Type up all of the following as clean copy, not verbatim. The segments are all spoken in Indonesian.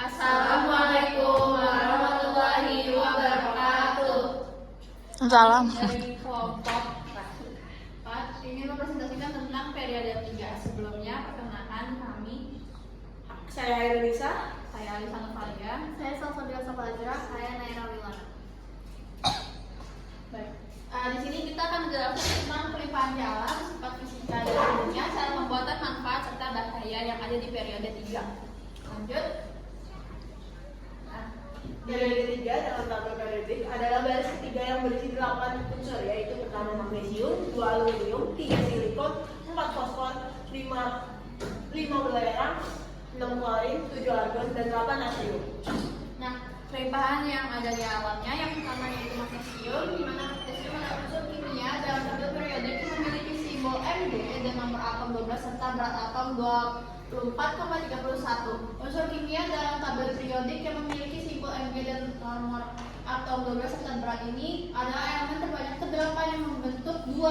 Assalamualaikum warahmatullahi wabarakatuh. Salam. Dari kelompok 4 ini mempresentasikan tentang periode 3. Sebelumnya perkenalkan kami. Saya Irisa, Saya Alisa Novalia. Saya Salsabila Sapalajra, saya Naira Wilana. Baik. Di sini kita akan menjelaskan tentang pelimpahan jalan, sifat fisika dan umumnya, cara pembuatan manfaat serta bahaya yang ada di periode 3. Lanjut. periode ketiga dalam tabel periodik adalah baris ketiga yang berisi 8 unsur, yaitu pertama magnesium, 2 aluminium, 3 silikon, 4 fosfor, 5 belerang, 6 klorin, 7 argon, dan 8 natrium. Nah, pelimpahan yang ada di alamnya yang pertama yaitu magnesium, di mana magnesium adalah unsur kimia dalam tabel periodik yang memiliki simbol Mg dan nomor atom 12 serta berat atom 24,31. Unsur kimia dalam tabel periodik yang memiliki simbol Mg dan nomor atom 12 serta berat ini adalah elemen terbanyak ke-8 yang membentuk 2%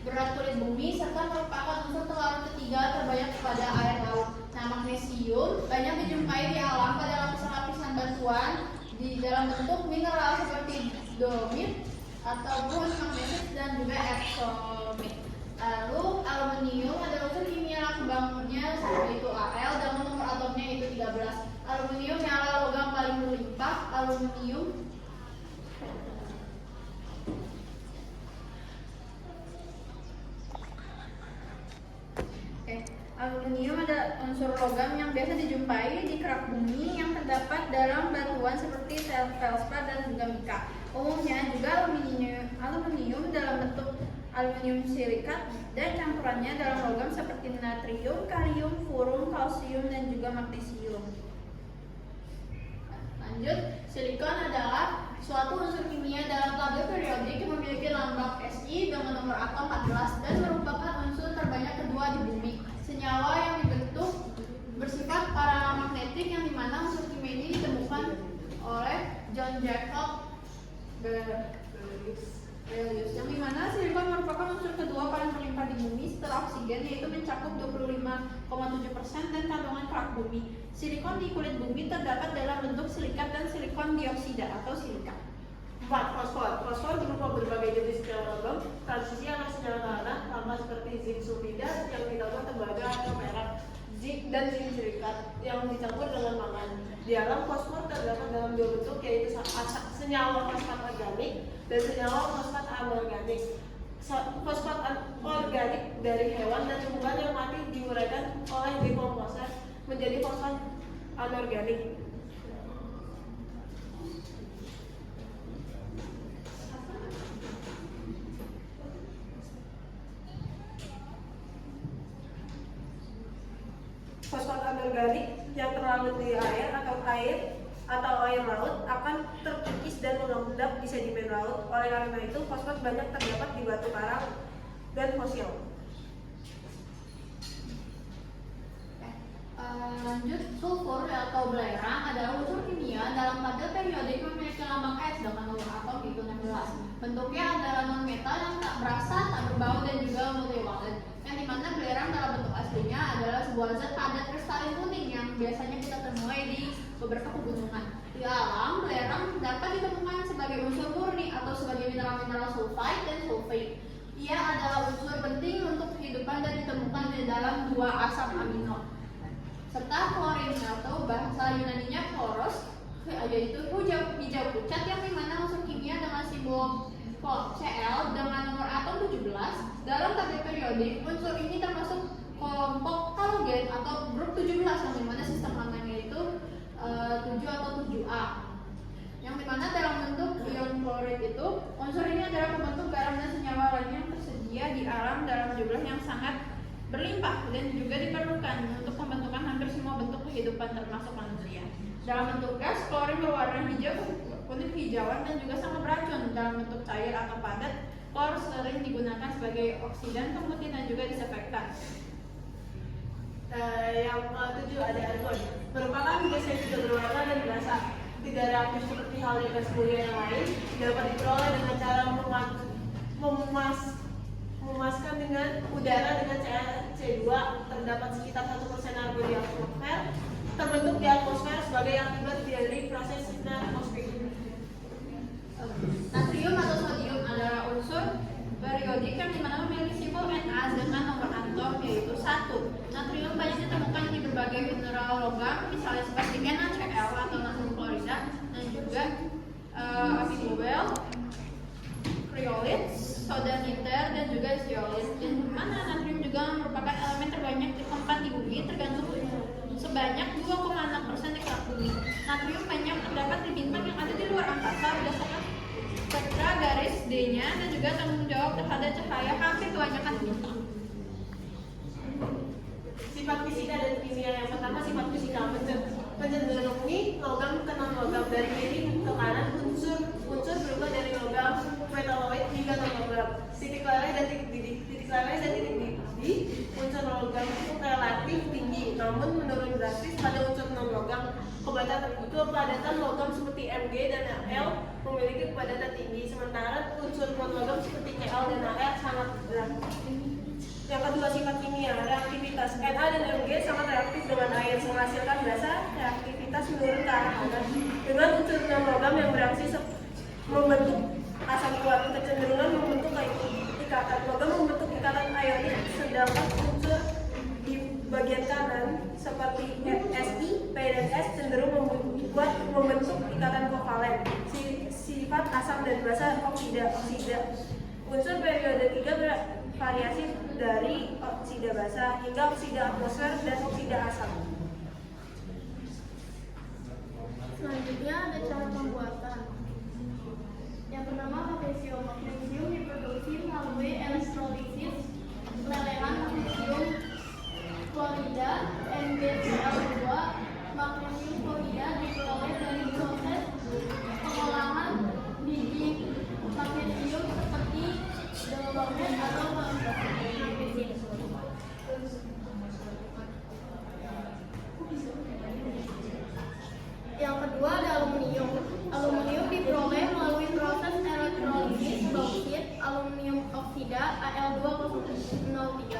berat kulit bumi serta merupakan unsur terlarut ketiga terbanyak pada air laut. Nah, magnesium banyak dijumpai di alam pada lapisan-lapisan batuan di dalam bentuk mineral seperti dolomit ataupun magnesit dan juga epsomit. Lalu aluminium adalah unsur kimia bangunnya yaitu Al dengan nomor atomnya yaitu 13. Aluminium yang adalah logam paling berlimpah. Aluminium adalah unsur logam yang biasa dijumpai di kerak bumi yang terdapat dalam batuan seperti feldspar dan juga mika. Umumnya juga aluminium dalam bentuk aluminium silikat dan campurannya dalam logam seperti natrium, kalium, furum, kalsium, dan juga magnesium. Lanjut, silikon adalah suatu unsur kimia dalam tabel periodik yang memiliki lambang Si dengan nomor atom 14 dan merupakan unsur terbanyak kedua di bumi. Senyawa yang dibentuk bersifat paramagnetik yang dimana unsur kimia ini ditemukan oleh John Jacob Berlioz, yang dimana silikon merupakan unsur kedua paling berlimpah di bumi setelah oksigen, yaitu mencakup 25,7% dan kandungan kerak bumi. Silikon di kulit bumi terdapat dalam bentuk silikat dan silikon dioksida atau silika. 4. Fosfor. Fosfor berupa berbagai jenis senyawa logam, transisi antar senyawa tanah, sama seperti zinc sulfida yang ditambah tembaga atau perak, zinc dan zinc silikat yang dicampur dengan mangan. Di alam, fosfor terdapat dalam dua bentuk, yaitu senyawa fosfat organik dan senyawa fosfat anorganik. Fosfat organik dari hewan dan tumbuhan yang mati diuraikan oleh dekomposer menjadi fosfat anorganik. Fosfat anorganik yang terlarut di air atau air laut akan terkikis dan mengendap di sedimen laut. Oleh karena itu, fosfat banyak terdapat di batu karang dan fosil. Lanjut, sulfur atau belerang adalah unsur kimia dalam tabel periodik memiliki lambang S dengan nomor atom itu 16. Bentuknya adalah non-metal yang tak berasa, tak berbau dan juga multivalen. Yang dimana belerang dalam bentuk aslinya adalah sebuah zat padat kristalin kuning yang biasanya kita temui di beberapa pegunungan. Di alam, belerang dapat ditemukan sebagai unsur murni atau sebagai mineral-mineral sulfide dan sulfate. Ia adalah unsur penting untuk kehidupan dan ditemukan di dalam 2 asam amino. Serta klorin atau bahasa Yunaninya kloros, yaitu hijau pucat yang dimana unsur kimia dengan simbol Cl dengan nomor atom 17. Dalam tabel periodik, unsur ini termasuk kelompok halogen atau grup 17 yang dimana sistem elemennya itu 7 atau 7A. Yang dimana dalam bentuk ion klorid itu, unsur ini adalah pembentuk garam dan senyawa lainnya yang tersedia di alam dalam jumlah yang sangat berlimpah dan juga diperlukan untuk pembentukan hampir semua bentuk kehidupan termasuk manusia. Dalam bentuk gas, klorin berwarna hijau, kuning hijauan dan juga sangat beracun. Dalam bentuk cair atau padat, klor sering digunakan sebagai oksidan pemutih dan juga disinfektan. Yang ke-7 ada argon. Merupakan gas yang tidak berwarna dan berasa, tidak reaktif seperti halnya gas mulia yang lain, dapat diperoleh dengan cara memuaskan dengan udara dengan cairan C2. Terdapat sekitar 1% argon di atmosfer, terbentuk di atmosfer sebagai akibat dari prosesnya osmosis. Natrium atau sodium adalah unsur periodik yang dimana memiliki simbol Na dengan nomor atom yaitu 1. Natrium banyak ditemukan di berbagai mineral logam, misalnya seperti NaCl atau natrium klorida, dan juga apiglobel, kriolit, soda niter, dan juga zeolit. Dan mana natrium juga merupakan elemen terbanyak tertempat di bumi, tergantung sebanyak 2,6% di kerak bumi. Natrium banyak terdapat di bintang yang ada di luar angkasa berdasarkan spektra garis D-nya dan juga tanggung jawab terhadap cahaya hampir kebanyakan bintang. Sifat fisika dan kimia. Yang pertama sifat fisika, mencenderungi logam ke non-logam dari kiri ke kanan. Unsur berubah dari logam metaloid hingga non-logam. Titik leleh dan titik didih. Unsur logam itu relatif tinggi, namun menurun drastis pada unsur non-logam. Kepadatan logam seperti Mg dan Al memiliki kepadatan tinggi, sementara unsur non-logam seperti Kl dan Al sangat berat. Yang kedua sifat kimia, reaktivitas. Na dan Mg sangat reaktif dengan air, menghasilkan basa reaktivitas menurun ke arah kanan. Dengan unsur non-logam yang bereaksi membentuk asam kuat, kecenderungan membentuk ikatan. Logam membentuk ikatan ionik, sedangkan unsur di bagian kanan seperti Si, P dan S cenderung membentuk ikatan kovalen. Sifat asam dan basa oksida. Unsur periode 3 bervariasi dari oksida basa hingga oksida atmosfer dan oksida asam. Selanjutnya ada cara pembuatan. Yang pertama magnesium. Magnesium diproduksi melalui elektrolisis lelehan magnesium klorida NaCl2. Magnesium klorida diperoleh dari proses pengolahan biji magnesium seperti dolomet atau magnesit. Yang kedua ada aluminium. Aluminium diperoleh melalui proses elektrolisis bauksit aluminium oksida Al2O3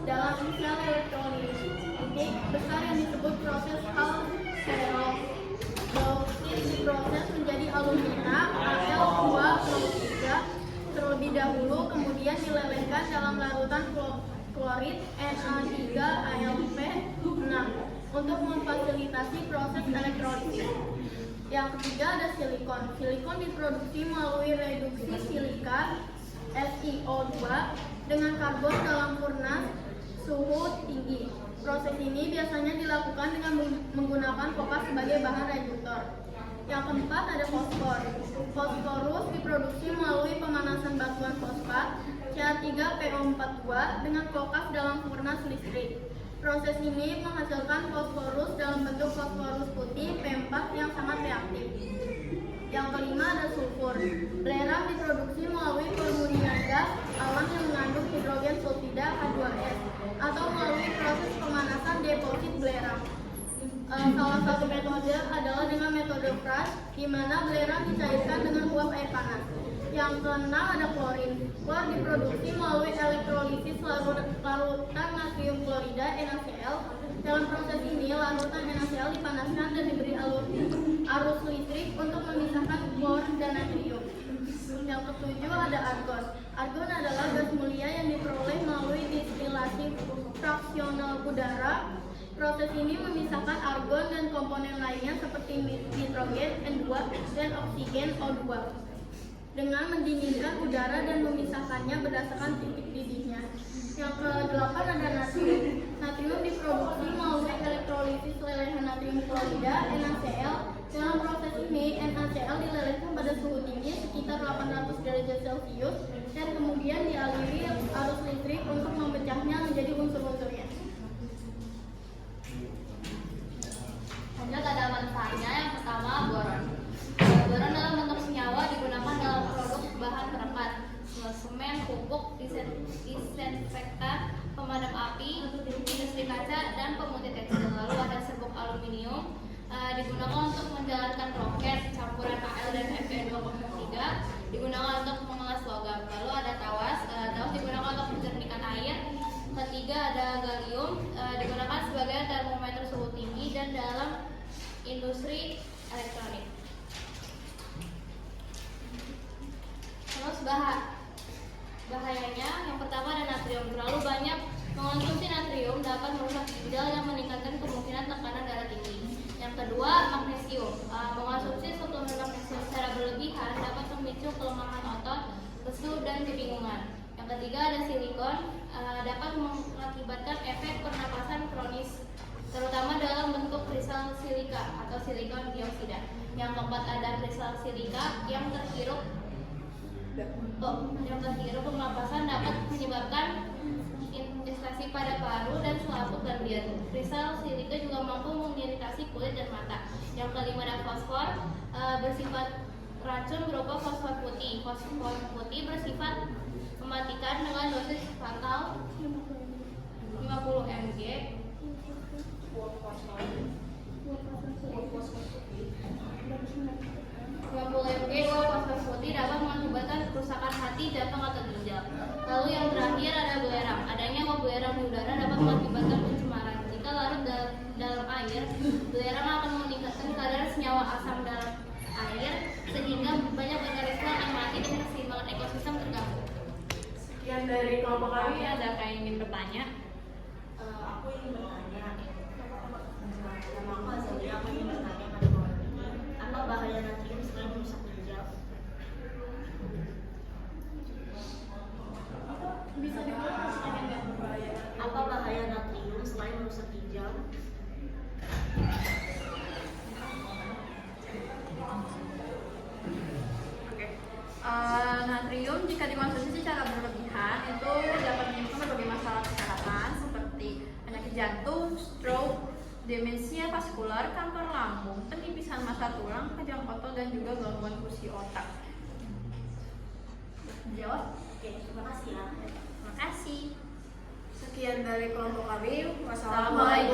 dalam sel elektrolitik besar yang disebut proses Hall-Héroult. Bauksit diproses menjadi alumina Al2O3 terlebih dahulu, kemudian dilelehkan dalam larutan klorid Na3Al6 untuk memfasilitasi proses elektrolisis. Yang ketiga ada silikon. Silikon diproduksi melalui reduksi silika SiO2 dengan karbon dalam furnas suhu tinggi. Proses ini biasanya dilakukan dengan menggunakan kopas sebagai bahan reduktor. Yang keempat ada fosfor. Fosforus diproduksi melalui pemanasan batuan fosfat Ca3PO42 dengan kokas dalam furnas listrik. Proses ini menghasilkan fosforus dalam bentuk fosforus putih P4 yang sangat reaktif. Yang kelima ada sulfur. Belerang diproduksi melalui formurian gas alam yang mengandung hidrogen sulfida H2S atau melalui proses pemanasan deposit belerang. Salah satu metode adalah dengan metode Fras, di mana belerang dicairkan dengan uap air panas. Yang keenam ada klorin. Klor diproduksi melalui elektrolisis larutan natrium klorida NaCl. Dalam proses ini, larutan NaCl dipanaskan dan diberi arus listrik untuk memisahkan klor dan natrium. Yang ketujuh ada argon. Argon adalah gas mulia yang diperoleh melalui distilasi fraksional udara. Proses ini memisahkan argon dan komponen lainnya seperti nitrogen N2 dan oksigen O2 dengan mendinginkan udara dan memisahkannya berdasarkan titik didihnya. Yang ke-8 ada natrium. Natrium diproduksi melalui elektrolisis lelehan natrium klorida NaCl. Dalam proses ini, NaCl dilelehkan pada suhu tinggi sekitar 800 derajat Celcius dan kemudian dialiri arus listrik untuk memecahnya menjadi unsur-unsurnya. Lanjut ada manfaatnya. Yang pertama boron. Boron dalam bentuk senyawa digunakan dalam produk bahan perekat, semen, pupuk, disinfektan, pemadam api, industri kaca, dan pemutih tekstil. Lalu ada serbuk aluminium, digunakan untuk menjalankan roket, campuran Al dan Fe2.3, digunakan untuk mengelas logam. Lalu ada tawas digunakan untuk menjernihkan air. Ketiga ada gallium, digunakan sebagai termometer suhu tinggi dan dalam industri elektronik. Terus bahayanya, yang pertama ada natrium. Terlalu banyak mengonsumsi natrium dapat merusak ginjal yang meningkatkan kemungkinan tekanan darah tinggi. Yang kedua, magnesium. Mengonsumsi suplemen magnesium secara berlebihan dapat memicu kelemahan otot, lesu, dan kebingungan. Yang ketiga ada silikon, dapat mengakibatkan efek pernapasan kronis, terutama dalam bentuk kristal silika atau silikon dioksida. Yang keempat ada kristal silika yang terhirup pernapasan dapat menyebabkan infeksi pada paru dan selaput dan jantung. Kristal silika juga mampu mengiritasi kulit dan mata. Yang kelima ada fosfor, bersifat racun berupa fosfor putih. Fosfor putih bersifat mematikan dengan dosis fatal 50 mg. 50 mg fosfor putih dapat mengakibatkan kerusakan hati, jantung, atau ginjal. Lalu yang terakhir ada belerang. Adanya uap belerang di udara dapat mengakibatkan pencemaran. Jika larut dalam air, belerang akan meningkatkan kadar senyawa asam dalam air sehingga banyak organisme akan mati dan keseimbangan ekosistem terganggu. Sekian dari kelompok kami. Ada kayak ingin bertanya? Aku ingin bertanya. Nama aku Azalia, aku ingin bertanya pada Bapak. Apa bahaya natrium selain merusak ginjal? Bisa diulang pertanyaannya? Apa bahaya natrium selain merusak ginjal? Natrium jika dikonsumsi secara berlebihan itu dapat menimbulkan berbagai masalah kesehatan seperti penyakit jantung, stroke, demensia vaskular, kanker lambung, penipisan massa tulang, kejang otot, dan juga gangguan fungsi otak. Jawab? Oke, terima kasih ya. Terima kasih. Sekian dari kelompok kami. Wassalamualaikum Assalamualaikum